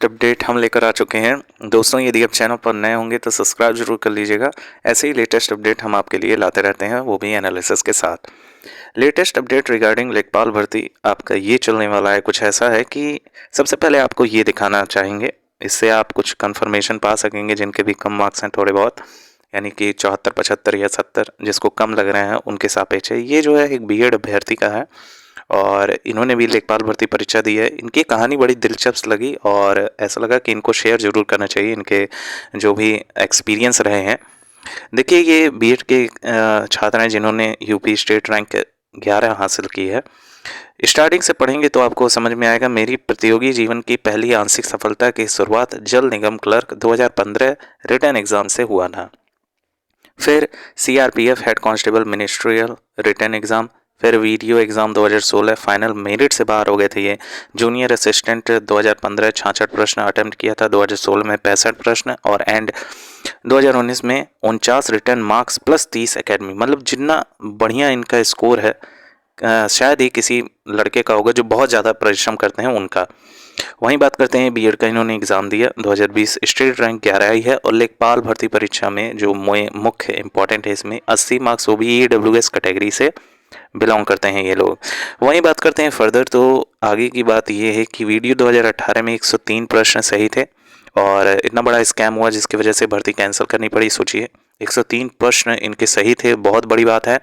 Update हम लेकर आ चुके हैं दोस्तों। यदि आप चैनल पर नए होंगे तो सब्सक्राइब जरूर कर लीजिएगा। ऐसे ही लेटेस्ट अपडेट हम आपके लिए लाते रहते हैं, वो भी एनालिसिस के साथ। लेटेस्ट अपडेट रिगार्डिंग लेखपाल भर्ती आपका ये चलने वाला है। कुछ ऐसा है कि सबसे पहले आपको ये दिखाना चाहेंगे, इससे आप कुछ कंफर्मेशन पा सकेंगे जिनके भी कम मार्क्स हैं थोड़े बहुत, यानी कि 74, 75 या 70 जिसको कम लग रहे हैं उनके सापेक्ष है। ये जो है एक बीएड अभ्यर्थी का है और इन्होंने भी लेखपाल भर्ती परीक्षा दी है। इनकी कहानी बड़ी दिलचस्प लगी और ऐसा लगा कि इनको शेयर ज़रूर करना चाहिए, इनके जो भी एक्सपीरियंस रहे हैं। देखिए, ये बीएड के छात्र हैं जिन्होंने यूपी स्टेट रैंक 11 हासिल की है। स्टार्टिंग से पढ़ेंगे तो आपको समझ में आएगा। मेरी प्रतियोगी जीवन की पहली आंशिक सफलता की शुरुआत जल निगम क्लर्क 2015 रिटन एग्ज़ाम से हुआ था। फिर CRPF head constable ministerial written exam, फिर वीडियो एग्ज़ाम 2016 फाइनल मेरिट से बाहर हो गए थे ये। जूनियर असिस्टेंट 2015 66 प्रश्न अटेम्प्ट किया था, 2016 में 65 प्रश्न और एंड 2019 में 49 रिटर्न मार्क्स प्लस 30 एकेडमी। मतलब जितना बढ़िया इनका स्कोर है शायद ही किसी लड़के का होगा जो बहुत ज़्यादा परिश्रम करते हैं उनका। वहीं बात करते हैं बीएड का। इन्होंने एग्ज़ाम दिया, 2020 स्टेट रैंक 11 आई है और लेखपाल भर्ती परीक्षा में जो मुख्य इंपॉर्टेंट है इसमें 80 मार्क्स, वो भी EWS कैटेगरी से बिलोंग करते हैं ये लोग। वहीं बात करते हैं फर्दर, तो आगे की बात ये है कि वीडियो 2018 में 103 प्रश्न सही थे और इतना बड़ा स्कैम हुआ जिसकी वजह से भर्ती कैंसिल करनी पड़ी। सोचिए, 103 प्रश्न इनके सही थे, बहुत बड़ी बात है।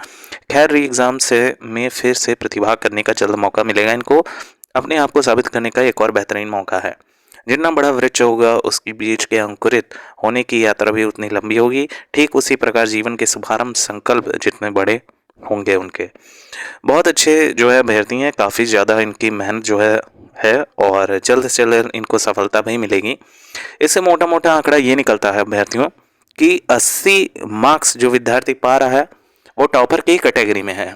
खैर, री एग्ज़ाम से में फिर से प्रतिभाग करने का जल्द मौका मिलेगा इनको। अपने आप को साबित करने का एक और बेहतरीन मौका है। जितना बड़ा वृक्ष होगा उसकी बीज के अंकुरित होने की यात्रा भी उतनी लंबी होगी। ठीक उसी प्रकार जीवन के शुभारंभ संकल्प जितने बड़े होंगे उनके। बहुत अच्छे जो है अभ्यर्थी हैं, काफ़ी ज़्यादा इनकी मेहनत जो है और जल्द से जल्द इनको सफलता भी मिलेगी। इससे मोटा मोटा आंकड़ा ये निकलता है अभ्यर्थियों कि 80 मार्क्स जो विद्यार्थी पा रहा है वो टॉपर की कैटेगरी में है,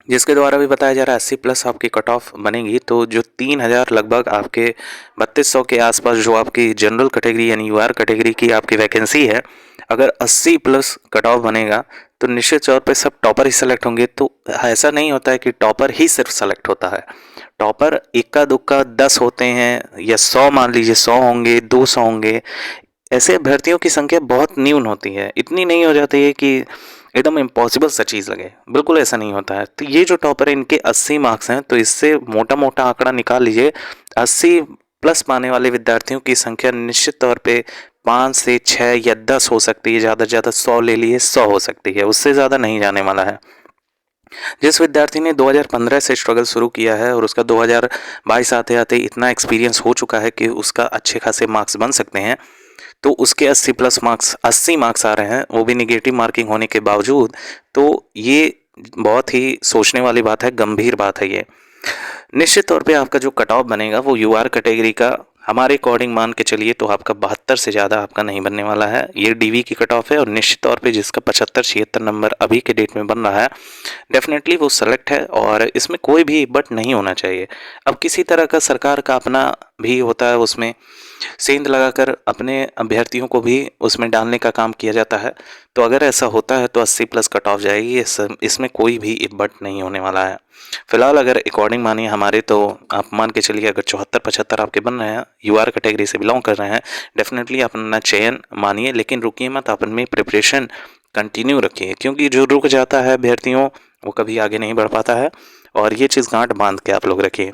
जिसके द्वारा भी बताया जा रहा है 80 प्लस आपकी कट ऑफ बनेगी। तो जो 3000 लगभग आपके 3200 के आसपास जो आपकी जनरल कैटेगरी यानी यूआर कैटेगरी की आपकी वैकेंसी है, अगर 80 प्लस कट ऑफ बनेगा तो निश्चित तौर पे सब टॉपर ही सेलेक्ट होंगे। तो ऐसा नहीं होता है कि टॉपर ही सिर्फ सेलेक्ट होता है। टॉपर इक्का दुक्का 10 होते हैं या 100, मान लीजिए 100 होंगे, 200 होंगे। ऐसे अभ्यर्थियों की संख्या बहुत न्यून होती है, इतनी नहीं हो जाती है कि एकदम इम्पॉसिबल सा चीज़ लगे। बिल्कुल ऐसा नहीं होता है। तो ये जो टॉपर है इनके 80 मार्क्स हैं, तो इससे मोटा मोटा आंकड़ा निकाल लीजिए। 80 प्लस पाने वाले विद्यार्थियों की संख्या निश्चित तौर पे 5 से 6 या 10 हो सकती है, ज़्यादा से ज़्यादा 100 ले लिए 100 हो सकती है, उससे ज़्यादा नहीं जाने वाला है। जिस विद्यार्थी ने 2015 से स्ट्रगल शुरू किया है और उसका 2022 आते आते इतना एक्सपीरियंस हो चुका है कि उसका अच्छे खासे मार्क्स बन सकते हैं, तो उसके 80 प्लस मार्क्स 80 मार्क्स आ रहे हैं, वो भी निगेटिव मार्किंग होने के बावजूद। तो ये बहुत ही सोचने वाली बात है, गंभीर बात है ये। निश्चित तौर पे आपका जो कट ऑफ बनेगा वो यूआर कैटेगरी का हमारे अकॉर्डिंग मान के चलिए तो आपका 72 से ज़्यादा आपका नहीं बनने वाला है। ये डीवी की कट ऑफ है और निश्चित तौर पे जिसका 75-76 नंबर अभी के डेट में बन रहा है, डेफिनेटली वो सेलेक्ट है और इसमें कोई भी बट नहीं होना चाहिए। अब किसी तरह का सरकार का अपना भी होता है, उसमें सेंध लगाकर अपने अभ्यर्थियों को भी उसमें डालने का काम किया जाता है। तो अगर ऐसा होता है तो 80 प्लस कट ऑफ जाएगी, इसमें कोई भी बट नहीं होने वाला है। फिलहाल अगर अकॉर्डिंग मानिए हमारे, तो आप मान के चलिए अगर 74-75 आपके बन रहे हैं, यूआर कैटेगरी से बिलोंग कर रहे हैं, डेफिनेटली अपना चयन मानिए, लेकिन रुकिए मत, अपन में प्रिपरेशन कंटिन्यू रखिए, क्योंकि जो रुक जाता है अभ्यर्थियों वो कभी आगे नहीं बढ़ पाता है। और ये चीज़ गांठ बांध के आप लोग रखिए।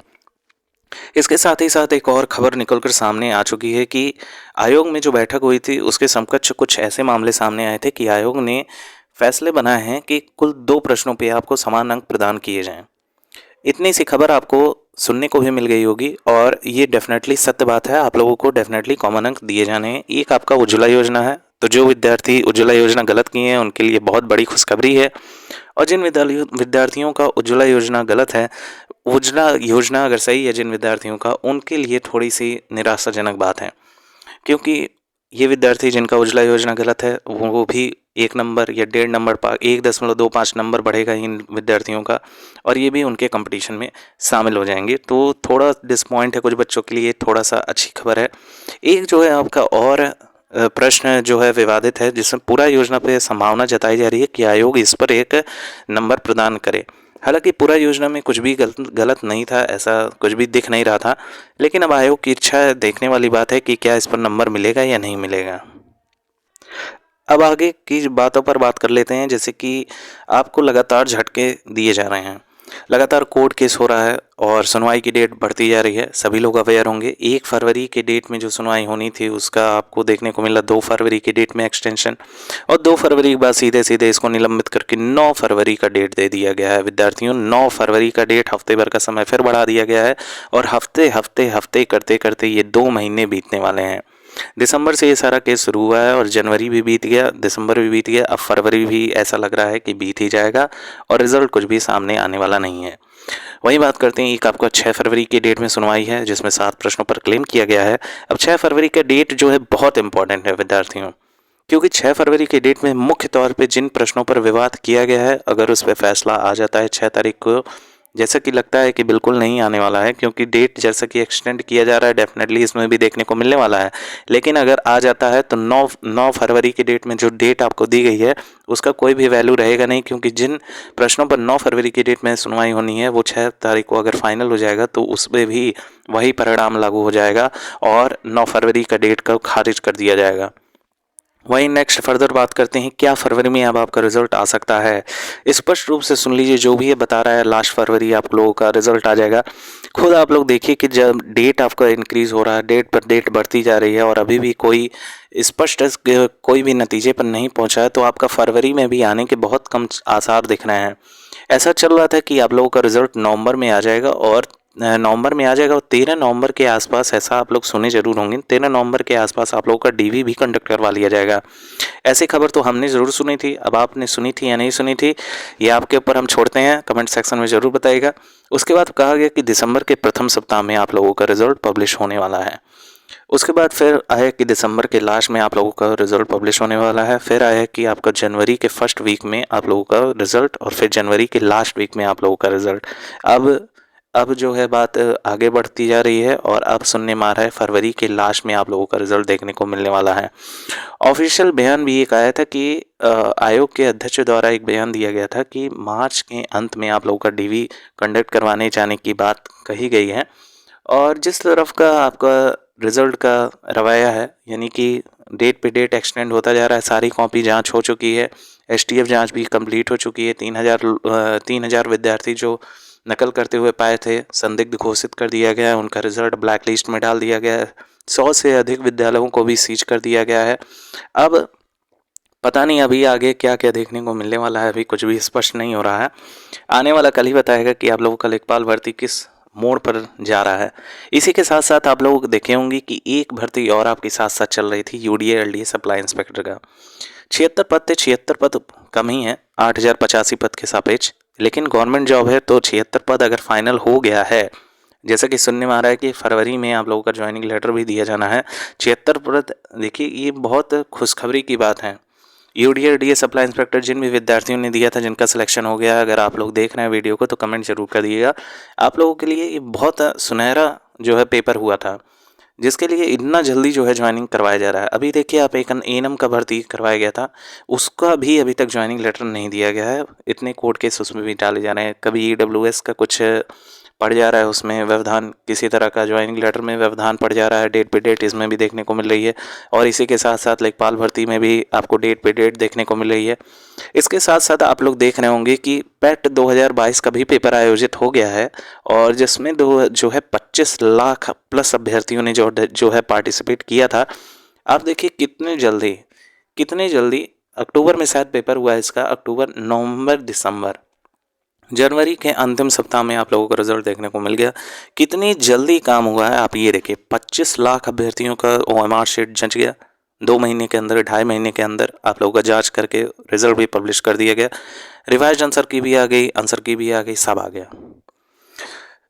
इसके साथ ही साथ एक और खबर निकलकर सामने आ चुकी है कि आयोग में जो बैठक हुई थी उसके समकक्ष कुछ ऐसे मामले सामने आए थे कि आयोग ने फैसले बनाए हैं कि कुल 2 प्रश्नों पे आपको समान अंक प्रदान किए जाएं। इतनी सी खबर आपको सुनने को भी मिल गई होगी और ये डेफिनेटली सत्य बात है। आप लोगों को डेफिनेटली कॉमन अंक दिए जाने हैं। एक आपका उज्ज्वला योजना है, तो जो विद्यार्थी उज्ज्वला योजना गलत किए हैं उनके लिए बहुत बड़ी खुशखबरी है। और जिन विद्यार्थियों का उज्ज्वला योजना गलत है, उज्ज्वला योजना अगर सही है जिन विद्यार्थियों का, उनके लिए थोड़ी सी निराशाजनक बात है, क्योंकि ये विद्यार्थी जिनका उज्ज्वला योजना गलत है वो भी 1 नंबर या 1.5 नंबर 1.25 नंबर बढ़ेगा इन विद्यार्थियों का, और ये भी उनके कंपटीशन में शामिल हो जाएंगे। तो थोड़ा डिसपॉइंट है कुछ बच्चों के लिए, थोड़ा सा अच्छी खबर है। एक जो है आपका और प्रश्न जो है विवादित है, जिसमें पूरा योजना पे संभावना जताई जा रही है कि आयोग इस पर एक नंबर प्रदान करे। हालांकि पूरा योजना में कुछ भी गलत नहीं था, ऐसा कुछ भी दिख नहीं रहा था, लेकिन अब आयोग की इच्छा है, देखने वाली बात है कि क्या इस पर नंबर मिलेगा या नहीं मिलेगा। अब आगे की बातों पर बात कर लेते हैं, जैसे कि आपको लगातार झटके दिए जा रहे हैं, लगातार कोर्ट केस हो रहा है और सुनवाई की डेट बढ़ती जा रही है। सभी लोग अवेयर होंगे 1 फरवरी के डेट में जो सुनवाई होनी थी उसका आपको देखने को मिला 2 फरवरी की डेट में एक्सटेंशन, और 2 फरवरी के बाद सीधे सीधे इसको निलंबित करके 9 फरवरी का डेट दे दिया गया है। विद्यार्थियों, 9 फरवरी का डेट, हफ्ते भर का समय फिर बढ़ा दिया गया है और हफ्ते हफ्ते हफ्ते करते करते ये 2 महीने बीतने वाले हैं। दिसंबर से ये सारा केस शुरू हुआ है और जनवरी भी बीत गया, दिसंबर भी बीत गया, अब फरवरी भी ऐसा लग रहा है कि बीत ही जाएगा और रिजल्ट कुछ भी सामने आने वाला नहीं है। वही बात करते हैं, एक आपका 6 फरवरी की डेट में सुनवाई है जिसमें 7 प्रश्नों पर क्लेम किया गया है। अब 6 फरवरी का डेट जो है बहुत इंपॉर्टेंट है विद्यार्थियों, क्योंकि 6 फरवरी की डेट में मुख्य तौर पे जिन प्रश्नों पर विवाद किया गया है, अगर उस पर फैसला आ जाता है 6 तारीख को, जैसा कि लगता है कि बिल्कुल नहीं आने वाला है, क्योंकि डेट जैसा कि एक्सटेंड किया जा रहा है, डेफिनेटली इसमें भी देखने को मिलने वाला है। लेकिन अगर आ जाता है तो 9 फरवरी की डेट में जो डेट आपको दी गई है उसका कोई भी वैल्यू रहेगा नहीं, क्योंकि जिन प्रश्नों पर 9 फरवरी की डेट में सुनवाई होनी है वो 6 तारीख को अगर फाइनल हो जाएगा तो उसमें भी वही परिणाम लागू हो जाएगा और 9 फरवरी का डेट को खारिज कर दिया जाएगा। वहीं नेक्स्ट फर्दर बात करते हैं, क्या फरवरी में अब आपका रिजल्ट आ सकता है। स्पष्ट रूप से सुन लीजिए, जो भी ये बता रहा है लास्ट फरवरी आप लोगों का रिजल्ट आ जाएगा। खुद आप लोग देखिए कि जब डेट आपका इंक्रीज हो रहा है, डेट पर डेट बढ़ती जा रही है और अभी भी कोई स्पष्ट कोई भी नतीजे पर नहीं पहुंचा है, तो आपका फरवरी में भी आने के बहुत कम आसार दिख रहे हैं। ऐसा चल रहा था कि आप लोगों का रिजल्ट नवंबर में आ जाएगा और 13 नवंबर के आसपास, ऐसा आप लोग सुने जरूर होंगे, 13 नवंबर के आसपास आप लोगों का डीवी भी कंडक्ट करवा लिया जाएगा। ऐसी खबर तो हमने ज़रूर सुनी थी, अब आपने सुनी थी या नहीं सुनी थी ये आपके ऊपर हम छोड़ते हैं, कमेंट सेक्शन में ज़रूर बताइएगा। उसके बाद कहा गया कि दिसंबर के प्रथम सप्ताह में आप लोगों का रिजल्ट पब्लिश होने वाला है। उसके बाद फिर आया कि दिसंबर के लास्ट में आप लोगों का रिजल्ट पब्लिश होने वाला है। फिर आया कि आपका जनवरी के फर्स्ट वीक में आप लोगों का रिजल्ट, और फिर जनवरी के लास्ट वीक में आप लोगों का रिजल्ट। अब जो है बात आगे बढ़ती जा रही है और अब सुनने में आ रहा है फरवरी के लास्ट में आप लोगों का रिजल्ट देखने को मिलने वाला है। ऑफिशियल बयान भी एक आया था कि आयोग के अध्यक्ष द्वारा एक बयान दिया गया था कि मार्च के अंत में आप लोगों का डीवी कंडक्ट करवाने जाने की बात कही गई है। और जिस तरफ का आपका रिजल्ट का रवैया है, यानी कि डेट पे डेट एक्सटेंड होता जा रहा है, सारी कॉपी जांच हो चुकी है, एसटीएफ जांच भी कंप्लीट हो चुकी है, 3,000 विद्यार्थी जो नकल करते हुए पाए थे संदिग्ध घोषित कर दिया गया है, उनका रिजल्ट ब्लैक लिस्ट में डाल दिया गया है, 100 से अधिक विद्यालयों को भी सीज कर दिया गया है। अब पता नहीं अभी आगे क्या क्या देखने को मिलने वाला है, अभी कुछ भी स्पष्ट नहीं हो रहा है। आने वाला कल ही बताएगा कि आप लोगों का लेखपाल भर्ती किस मोड़ पर जा रहा है। इसी के साथ साथ आप लोग देखे होंगे कि एक भर्ती और आपके साथ साथ चल रही थी, यूडीए एलडीए सप्लाई इंस्पेक्टर का 76 पद थे। 76 पद कम ही है 8,085 पद के सापेक्ष, लेकिन गवर्नमेंट जॉब है तो 76 पद अगर फाइनल हो गया है, जैसा कि सुनने में आ रहा है कि फरवरी में आप लोगों का ज्वाइनिंग लेटर भी दिया जाना है, 76 पद, देखिए ये बहुत खुशखबरी की बात है। यूडीए डी सप्लाई इंस्पेक्टर जिन भी विद्यार्थियों ने दिया था, जिनका सिलेक्शन हो गया, अगर आप लोग देख रहे हैं वीडियो को तो कमेंट जरूर कर दीजिएगा। आप लोगों के लिए ये बहुत सुनहरा जो है पेपर हुआ था, जिसके लिए इतना जल्दी जो है ज्वाइनिंग करवाया जा रहा है। अभी देखिए आप एक एएनएम का भर्ती करवाया गया था, उसका भी अभी तक ज्वाइनिंग लेटर नहीं दिया गया है। इतने कोर्ट केस उसमें भी डाले जा रहे हैं, कभी ईडब्ल्यूएस का कुछ पड़ जा रहा है, उसमें व्यवधान, किसी तरह का ज्वाइनिंग लेटर में व्यवधान पड़ जा रहा है, डेट पे डेट इसमें भी देखने को मिल रही है। और इसी के साथ साथ लेखपाल भर्ती में भी आपको डेट पे डेट देखने को मिल रही है। इसके साथ साथ आप लोग देख रहे होंगे कि पैट 2022 का भी पेपर आयोजित हो गया है, और जिसमें जो है 25 लाख प्लस अभ्यर्थियों ने जो है पार्टिसिपेट किया था। आप देखिए कितने जल्दी अक्टूबर में शायद पेपर हुआ है इसका, अक्टूबर, नवंबर, दिसंबर, जनवरी के अंतिम सप्ताह में आप लोगों को रिजल्ट देखने को मिल गया। कितनी जल्दी काम हुआ है आप ये देखिए, 25 लाख अभ्यर्थियों का ओएमआर शीट जंच गया 2 महीने के अंदर, 2.5 महीने के अंदर आप लोगों का जांच करके रिजल्ट भी पब्लिश कर दिया गया। रिवाइज आंसर की भी आ गई, आंसर की भी आ गई, सब आ गया।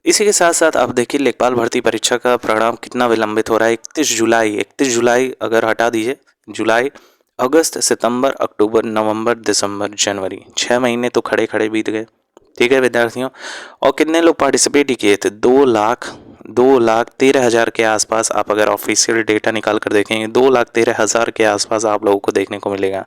इसी के साथ साथ आप देखिए लेखपाल भर्ती परीक्षा का परिणाम कितना विलंबित हो रहा है। 31 जुलाई अगर हटा दीजिए, जुलाई, अगस्त, सितंबर, अक्टूबर, नवंबर, दिसंबर, जनवरी, 6 महीने तो खड़े खड़े बीत गए। ठीक है विद्यार्थियों, और कितने लोग पार्टिसिपेट ही किए थे, 2,13,000 के आसपास। आप अगर ऑफिशियल डेटा निकाल कर देखेंगे 2,13,000 के आसपास आप लोगों को देखने को मिलेगा।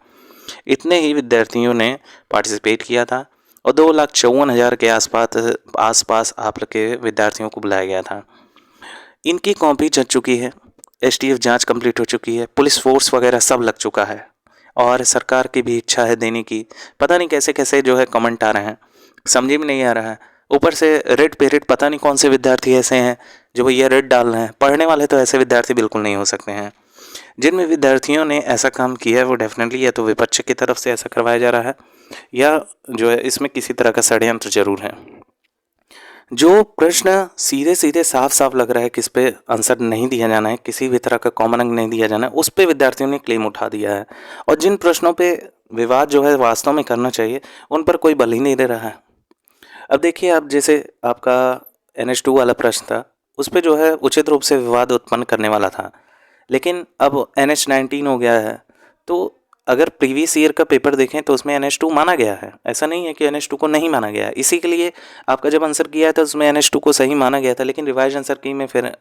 इतने ही विद्यार्थियों ने पार्टिसिपेट किया था और 2,54,000 के आसपास आप लोग के विद्यार्थियों को बुलाया गया था। इनकी कॉपी जच चुकी है, एसटीएफ जांच कंप्लीट हो चुकी है, पुलिस फोर्स वगैरह सब लग चुका है और सरकार की भी इच्छा है देने की। पता नहीं कैसे कैसे जो है कमेंट आ रहे हैं, समझ में नहीं आ रहा है। ऊपर से रेड पे रेड, पता नहीं कौन से विद्यार्थी ऐसे हैं जो भैया रेड डाल रहे हैं। पढ़ने वाले तो ऐसे विद्यार्थी बिल्कुल नहीं हो सकते हैं। जिन विद्यार्थियों ने ऐसा काम किया है वो डेफिनेटली या तो विपक्ष की तरफ से ऐसा करवाया जा रहा है या जो है इसमें किसी तरह का षड्यंत्र जरूर है। जो प्रश्न सीधे सीधे साफ साफ लग रहा है कि इस पे आंसर नहीं दिया जाना है, किसी भी तरह का कॉमन अंक नहीं दिया जाना है, उस पे विद्यार्थियों ने क्लेम उठा दिया है। और जिन प्रश्नों पे विवाद जो है वास्तव में करना चाहिए उन पर कोई बल ही नहीं दे रहा है। अब देखिए, आप जैसे आपका NH2 वाला प्रश्न था, उस पर जो है उचित रूप से विवाद उत्पन्न करने वाला था, लेकिन अब NH19 हो गया है। तो अगर प्रीवियस ईयर का पेपर देखें तो उसमें NH2 माना गया है, ऐसा नहीं है कि NH2 को नहीं माना गया है। इसी के लिए आपका जब आंसर किया था उसमें NH2 को सही माना गया था, लेकिन रिवाइज आंसर की में फिर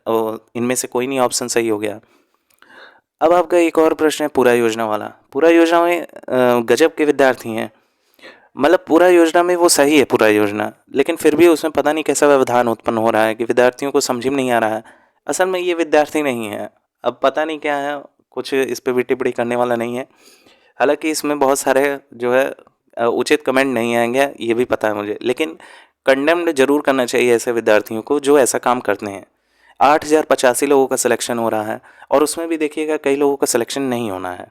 इनमें से कोई नहीं ऑप्शन सही हो गया। अब आपका एक और प्रश्न है पूरा योजना वाला। पूरा योजना में गजब के विद्यार्थी हैं, मतलब पूरा योजना में वो सही है पूरा योजना, लेकिन फिर भी उसमें पता नहीं कैसा व्यवधान उत्पन्न हो रहा है कि विद्यार्थियों को समझ में नहीं आ रहा है। असल में ये विद्यार्थी नहीं है, अब पता नहीं क्या है, कुछ इस पर भी टिप्पणी करने वाला नहीं है। हालांकि इसमें बहुत सारे जो है उचित कमेंट नहीं आएंगे, ये भी पता है मुझे, लेकिन कंडेम्ड जरूर करना चाहिए ऐसे विद्यार्थियों को जो ऐसा काम करते हैं। 8,085 लोगों का सिलेक्शन हो रहा है और उसमें भी देखिएगा कई लोगों का सिलेक्शन नहीं होना है,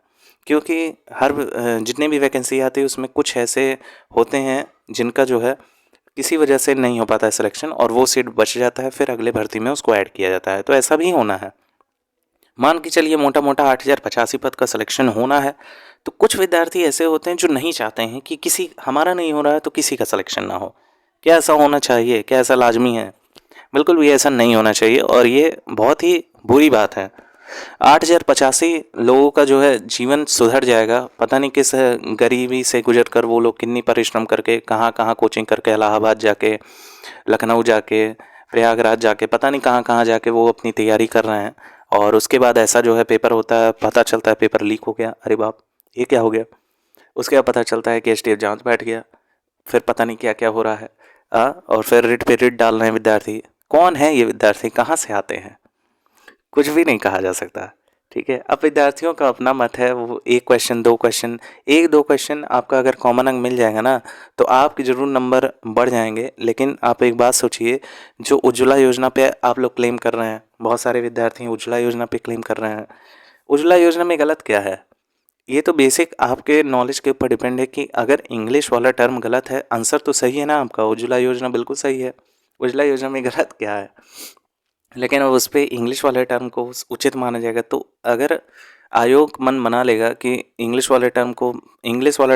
क्योंकि हर जितने भी वैकेंसी आती है उसमें कुछ ऐसे होते हैं जिनका जो है किसी वजह से नहीं हो पाता है सिलेक्शन और वो सीट बच जाता है, फिर अगले भर्ती में उसको ऐड किया जाता है। तो ऐसा भी होना है। मान के चलिए मोटा मोटा 8,085 पद का सिलेक्शन होना है, तो कुछ विद्यार्थी ऐसे होते हैं जो नहीं चाहते हैं कि किसी हमारा नहीं हो रहा है तो किसी का सिलेक्शन ना हो। क्या ऐसा होना चाहिए? क्या ऐसा लाजमी है? बिल्कुल भी ऐसा नहीं होना चाहिए और ये बहुत ही बुरी बात है। 8,085 लोगों का जो है जीवन सुधर जाएगा। पता नहीं किस गरीबी से गुजर कर वो लोग कितनी परिश्रम करके कहाँ कहाँ कोचिंग करके, इलाहाबाद जाके, लखनऊ जाके, प्रयागराज जाके, पता नहीं कहाँ कहाँ जाके वो अपनी तैयारी कर रहे हैं। और उसके बाद ऐसा जो है पेपर होता है, पता चलता है पेपर लीक हो गया, अरे बाप ये क्या हो गया। उसके बाद पता चलता है कि एसटीएफ जांच बैठ गया, फिर पता नहीं क्या क्या हो रहा है। और फिर रिट पे रिट डाल रहे हैं विद्यार्थी। कौन है ये विद्यार्थी, कहाँ से आते हैं, कुछ भी नहीं कहा जा सकता। ठीक है, अब विद्यार्थियों का अपना मत है, वो एक क्वेश्चन दो क्वेश्चन आपका अगर कॉमन अंक मिल जाएगा ना तो आपके ज़रूर नंबर बढ़ जाएंगे। लेकिन आप एक बात सोचिए, जो उज्ज्वला योजना पे आप लोग क्लेम कर रहे हैं, बहुत सारे विद्यार्थी उज्ज्वला योजना पे क्लेम कर रहे हैं, उज्ज्वला योजना में गलत क्या है? ये तो बेसिक आपके नॉलेज के ऊपर डिपेंड है कि अगर इंग्लिश वाला टर्म गलत है, आंसर तो सही है ना आपका, उज्ज्वला योजना बिल्कुल सही है, उज्ज्वला योजना में गलत क्या है? लेकिन अब उस पर इंग्लिश वाले टर्म को उचित माना जाएगा। तो अगर आयोग मन मना लेगा कि इंग्लिश वाला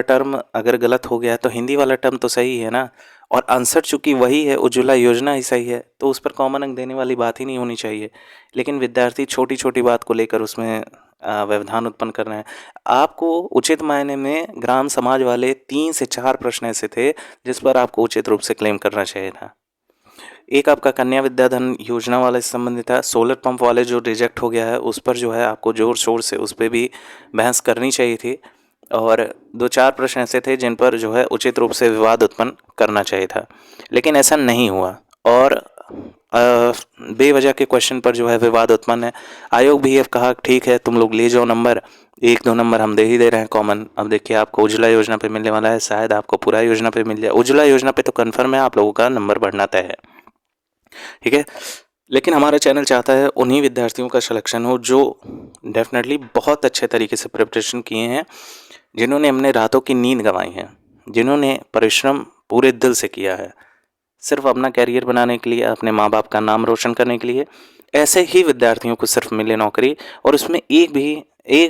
टर्म अगर गलत हो गया तो हिंदी वाला टर्म तो सही है ना, और आंसर चूंकि वही है, उज्ज्वला योजना ही सही है, तो उस पर कॉमन अंक देने वाली बात ही नहीं होनी चाहिए। लेकिन विद्यार्थी छोटी छोटी बात को लेकर उसमें व्यवधान उत्पन्न कर रहे हैं। आपको उचित मायने में ग्राम समाज वाले 3 से 4 प्रश्न ऐसे थे जिस पर आपको उचित रूप से क्लेम करना चाहिए था। एक आपका कन्या विद्याधन योजना वाले से संबंधित है, सोलर पंप वाले जो रिजेक्ट हो गया है उस पर जो है आपको जोर शोर से उस पर भी बहस करनी चाहिए थी। और 2-4 प्रश्न ऐसे थे जिन पर जो है उचित रूप से विवाद उत्पन्न करना चाहिए था, लेकिन ऐसा नहीं हुआ और बेवजह के क्वेश्चन पर जो है विवाद उत्पन्न है। आयोग भी अब कहा ठीक है तुम लोग ले जाओ नंबर, 1-2 नंबर हम दे ही दे रहे हैं कॉमन। अब देखिए आपको उज्ज्वला योजना पे मिलने वाला है, शायद आपको पूरा योजना पे मिल जाए। उज्ज्वला योजना पे तो कन्फर्म है आप लोगों का नंबर बढ़ना तय है, ठीक है। लेकिन हमारा चैनल चाहता है उन्हीं विद्यार्थियों का सिलेक्शन हो जो डेफिनेटली बहुत अच्छे तरीके से प्रिपरेशन किए हैं, जिन्होंने अपने रातों की नींद गंवाई है, जिन्होंने परिश्रम पूरे दिल से किया है सिर्फ अपना कैरियर बनाने के लिए, अपने माँ बाप का नाम रोशन करने के लिए। ऐसे ही विद्यार्थियों को सिर्फ मिले नौकरी, और उसमें एक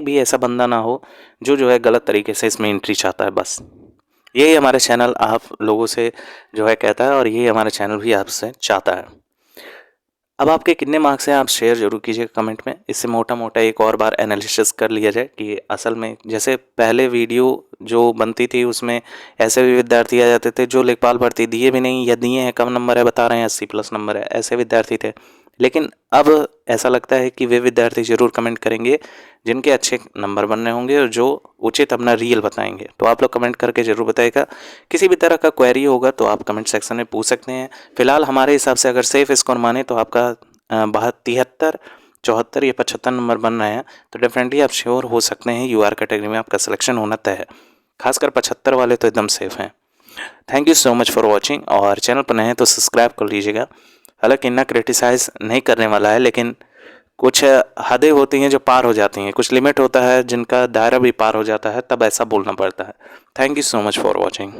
भी ऐसा बंदा ना हो जो है गलत तरीके से इसमें एंट्री चाहता है। बस यही हमारा चैनल आप लोगों से जो है कहता है और यही हमारा चैनल भी आपसे चाहता है। अब आपके कितने मार्क्स हैं आप शेयर जरूर कीजिएगा कमेंट में। इससे मोटा मोटा एक और बार एनालिसिस कर लिया जाए कि असल में जैसे पहले वीडियो जो बनती थी उसमें ऐसे भी विद्यार्थी आ जाते थे जो लेखपाल भर्ती दिए भी नहीं, या दिए हैं कम नंबर है बता रहे हैं 80+ नंबर है, ऐसे विद्यार्थी थे। लेकिन अब ऐसा लगता है कि वे विद्यार्थी ज़रूर कमेंट करेंगे जिनके अच्छे नंबर बनने होंगे और जो उचित अपना रियल बताएंगे। तो आप लोग कमेंट करके ज़रूर बताइएगा। किसी भी तरह का क्वेरी होगा तो आप कमेंट सेक्शन में पूछ सकते हैं। फिलहाल हमारे हिसाब से अगर सेफ स्कोर माने तो आपका 73, 74 या 75 नंबर बन रहे हैं, तो डेफिनेटली आप श्योर हो सकते हैं यूआर कैटेगरी में आपका सिलेक्शन होना तय है। खासकर 75 वाले तो एकदम सेफ हैं। Thank you so much for watching, और चैनल पर नए हैं तो सब्सक्राइब कर लीजिएगा। हालांकि इतना क्रिटिसाइज़ नहीं करने वाला है, लेकिन कुछ हदें होती हैं जो पार हो जाती हैं, कुछ लिमिट होता है जिनका दायरा भी पार हो जाता है, तब ऐसा बोलना पड़ता है। Thank you so much for watching.